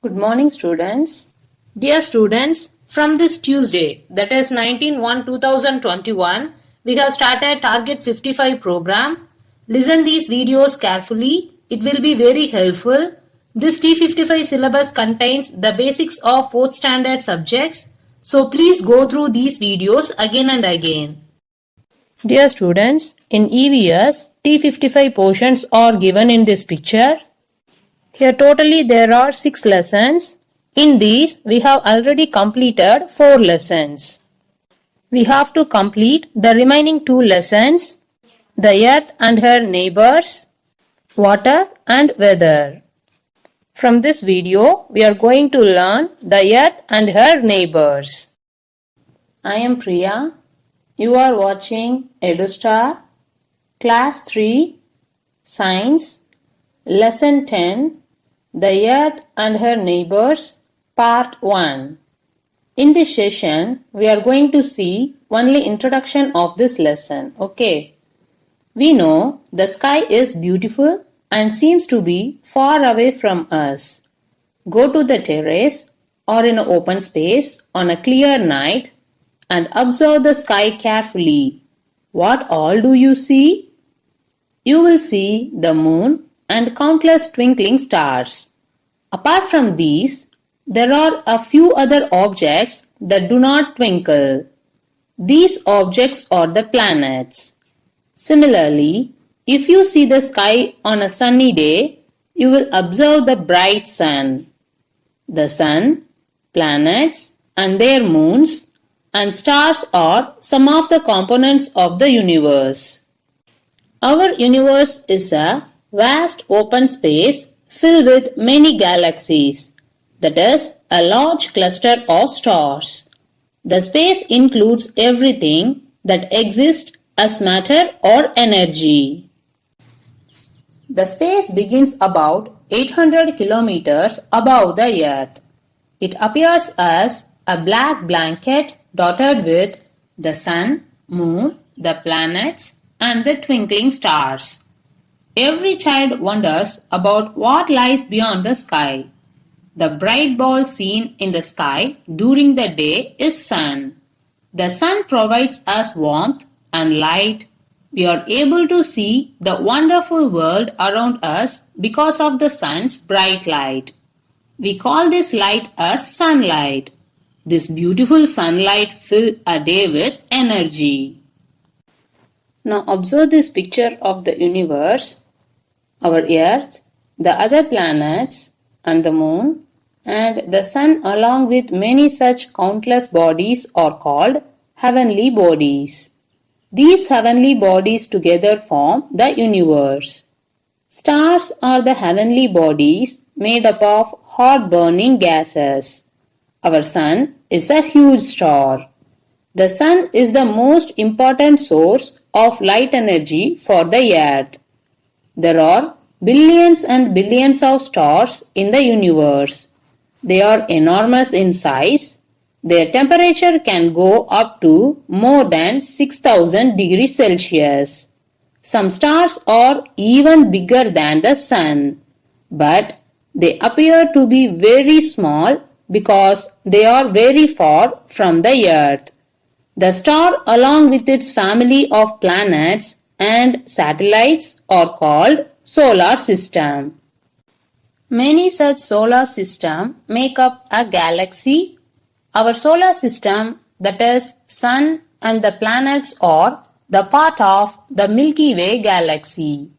Good morning, students. Dear students, from this Tuesday, that is 19/1/2021, we have started Target 55 program. Listen these videos carefully. It will be very helpful. This T55 syllabus contains the basics of 4th standard subjects. So please go through these videos again and again. Dear students, in EVS, T55 portions are given in this picture. Here totally there are 6 lessons. In these, we have already completed 4 lessons. We have to complete the remaining 2 lessons, the earth and her neighbors, water and weather. From this video, we are going to learn the earth and her neighbors. I am Priya. You are watching EduStar, Class 3, Science, Lesson 10, The Earth and Her Neighbors, Part 1. In this session, we are going to see only introduction of this lesson. Okay. We know the sky is beautiful and seems to be far away from us. Go to the terrace or in an open space on a clear night and observe the sky carefully. What all do you see? You will see the moon and countless twinkling stars. Apart from these, there are a few other objects that do not twinkle. These objects are the planets. Similarly, if you see the sky on a sunny day, you will observe the bright sun. The sun, planets, and their moons and stars are some of the components of the universe. Our universe is a vast open space filled with many galaxies, that is, a large cluster of stars. The space includes everything that exists as matter or energy. The space begins about 800 kilometers above the Earth. It appears as a black blanket dotted with the sun, moon, the planets, and the twinkling stars. Every child wonders about what lies beyond the sky. The bright ball seen in the sky during the day is sun. The sun provides us warmth and light. We are able to see the wonderful world around us because of the sun's bright light. We call this light as sunlight. This beautiful sunlight fills a day with energy. Now observe this picture of the universe. Our Earth, the other planets, and the moon, and the sun along with many such countless bodies are called heavenly bodies. These heavenly bodies together form the universe. Stars are the heavenly bodies made up of hot burning gases. Our sun is a huge star. The sun is the most important source of light energy for the earth. There are billions and billions of stars in the universe. They are enormous in size. Their temperature can go up to more than 6,000 degrees Celsius. Some stars are even bigger than the sun, but they appear to be very small because they are very far from the earth. The star, along with its family of planets and satellites, are called solar system. Many such solar systems make up a galaxy. Our solar system, that is, sun and the planets, are the part of the Milky Way galaxy.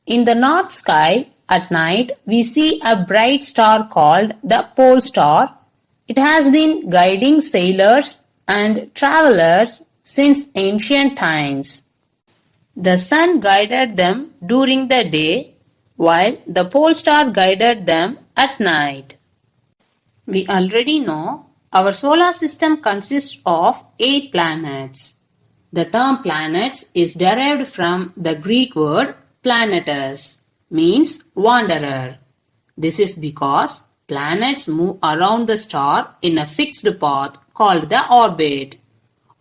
In the north sky, At night, we see a bright star called the pole star. It has been guiding sailors and travelers since ancient times. The sun guided them during the day, while the pole star guided them at night. We already know our solar system consists of 8 planets. The term planets is derived from the Greek word planetes, means wanderer. This is because planets move around the star in a fixed path called the orbit.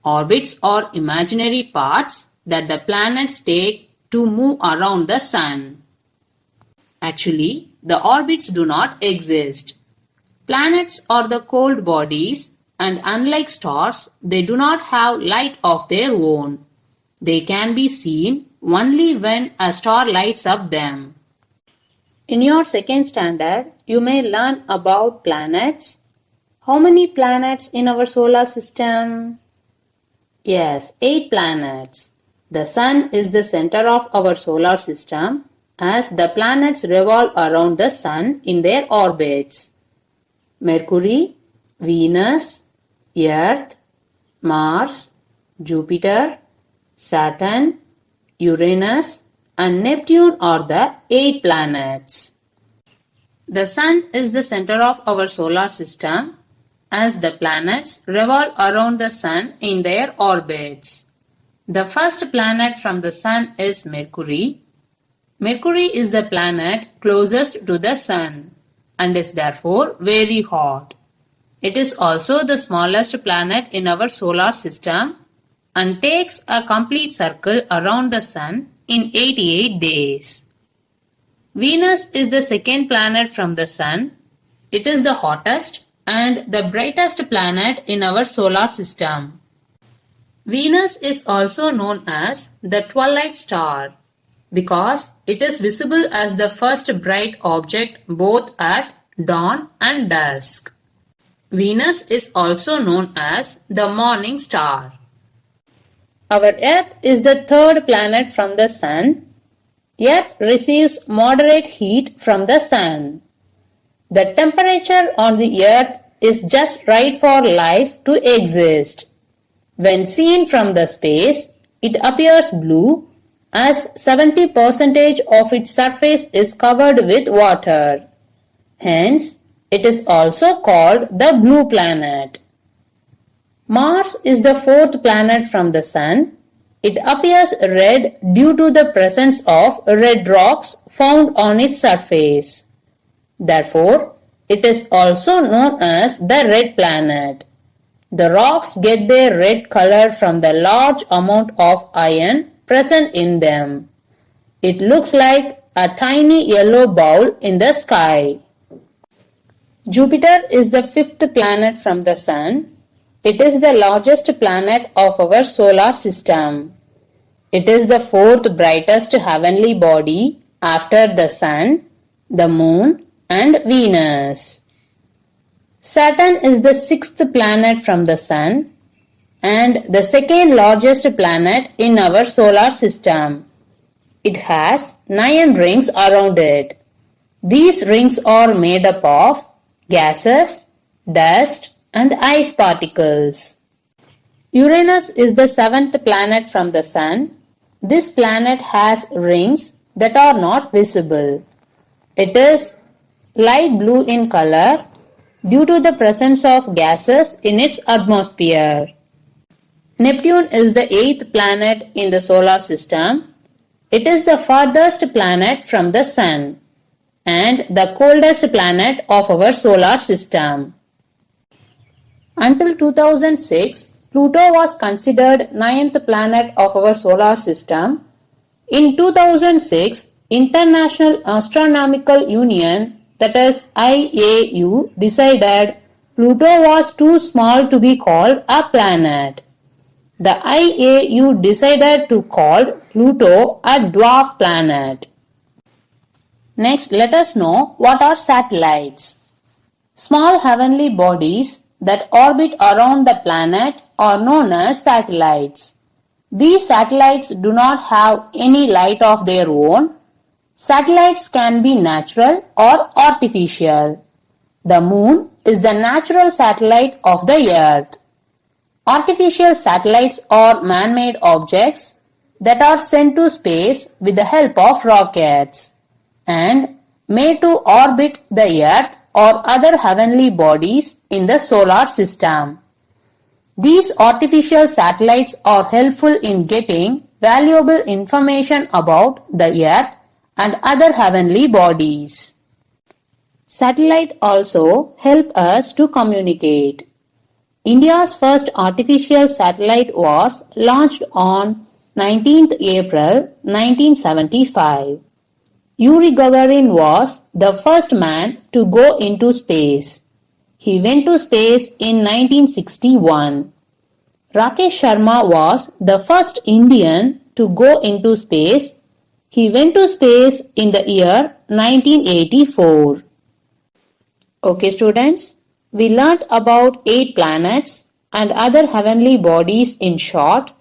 Orbits are imaginary paths that the planets take to move around the sun. Actually, the orbits do not exist. Planets are the cold bodies, and unlike stars, they do not have light of their own. They can be seen only when a star lights up them. In your second standard, you may learn about planets. How many planets in our solar system? Yes, 8 planets. The sun is the center of our solar system as the planets revolve around the sun in their orbits. Mercury, Venus, Earth, Mars, Jupiter, Saturn, Uranus, and Neptune are the 8 planets. The sun is the center of our solar system as the planets revolve around the sun in their orbits. The first planet from the sun is Mercury. Mercury is the planet closest to the sun and is therefore very hot. It is also the smallest planet in our solar system and takes a complete circle around the sun in 88 days. Venus is the second planet from the sun. It is the hottest and the brightest planet in our solar system. Venus is also known as the twilight star because it is visible as the first bright object both at dawn and dusk. Venus is also known as the morning star. Our Earth is the third planet from the sun. Earth receives moderate heat from the sun. The temperature on the Earth is just right for life to exist. When seen from the space, it appears blue as 70% of its surface is covered with water. Hence, it is also called the blue planet. Mars is the fourth planet from the sun. It appears red due to the presence of red rocks found on its surface. Therefore, it is also known as the red planet. The rocks get their red color from the large amount of iron present in them. It looks like a tiny yellow ball in the sky. Jupiter is the fifth planet from the sun. It is the largest planet of our solar system. It is the fourth brightest heavenly body after the sun, the moon, and Venus. Saturn is the sixth planet from the sun and the second largest planet in our solar system. It has 9 rings around it. These rings are made up of gases, dust, and ice particles. Uranus is the 7th planet from the sun. This planet has rings that are not visible. It is light blue in color due to the presence of gases in its atmosphere. Neptune is the 8th planet in the solar system. It is the farthest planet from the sun and the coldest planet of our solar system. Until 2006, Pluto was considered 9th planet of our solar system. In 2006, International Astronomical Union, that is IAU, decided Pluto was too small to be called a planet. The IAU decided to call Pluto a dwarf planet. Next, let us know what are satellites. Small heavenly bodies that orbit around the planet are known as satellites. These satellites do not have any light of their own. Satellites can be natural or artificial. The moon is the natural satellite of the earth. Artificial satellites are man-made objects that are sent to space with the help of rockets and made to orbit the earth or other heavenly bodies in the solar system. These artificial satellites are helpful in getting valuable information about the earth and other heavenly bodies. Satellites also help us to communicate. India's first artificial satellite was launched on 19th April 1975. Yuri Gagarin was the first man to go into space. He went to space in 1961. Rakesh Sharma was the first Indian to go into space. He went to space in the year 1984. Okay students, we learnt about 8 planets and other heavenly bodies in short.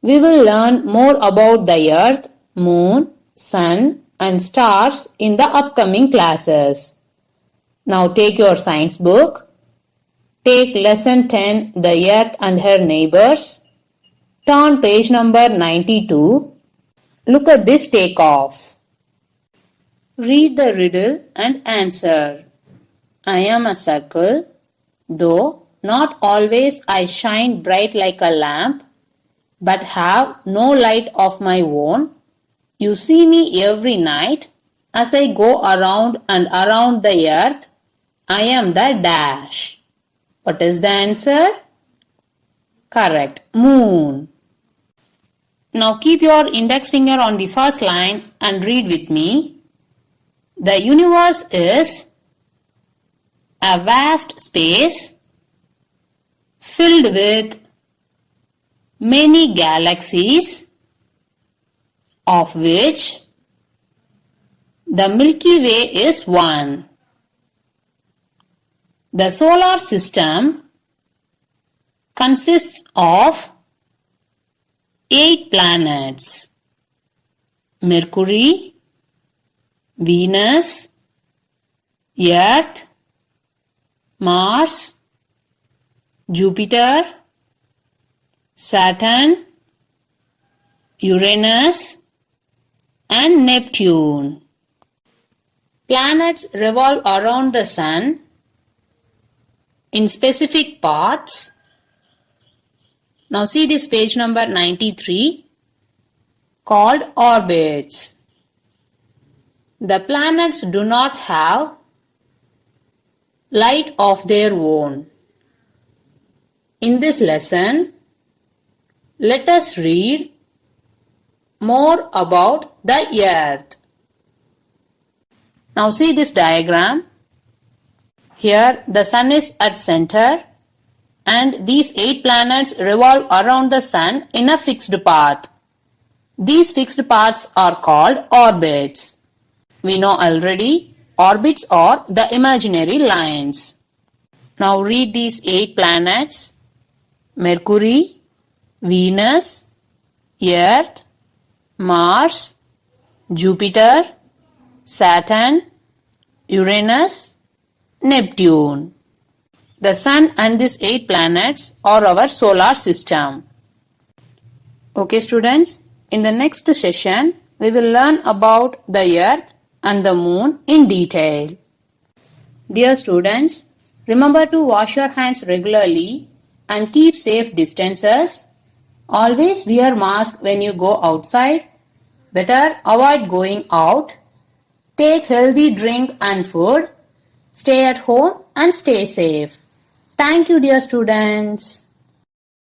We will learn more about the Earth, Moon, Sun and stars in the upcoming classes. Now take your science book. Take lesson 10, The Earth and Her Neighbors. Turn page number 92. Look at this takeoff. Read the riddle and answer. I am a circle, though not always I shine bright like a lamp, but have no light of my own. You see me every night as I go around and around the earth. I am the dash. What is the answer? Correct, moon. Now keep your index finger on the first line and read with me. The universe is a vast space filled with many galaxies, of which the Milky Way is one. The solar system consists of 8 planets: Mercury, Venus, Earth, Mars, Jupiter, Saturn, Uranus and Neptune. Planets revolve around the Sun in specific paths. Now see this page number 93 called orbits. The planets do not have light of their own. In this lesson, let us read more about the Earth. Now see this diagram. Here the Sun is at center and these 8 planets revolve around the Sun in a fixed path. These fixed paths are called orbits. We know already orbits are the imaginary lines. Now read these 8 planets: Mercury, Venus, Earth, Mars, Jupiter, Saturn, Uranus, Neptune. The Sun and these 8 planets are our solar system. Okay students, in the next session we will learn about the Earth and the Moon in detail. Dear students, remember to wash your hands regularly and keep safe distances. Always wear mask when you go outside. Better avoid going out. Take healthy drink and food. Stay at home and stay safe. Thank you dear students.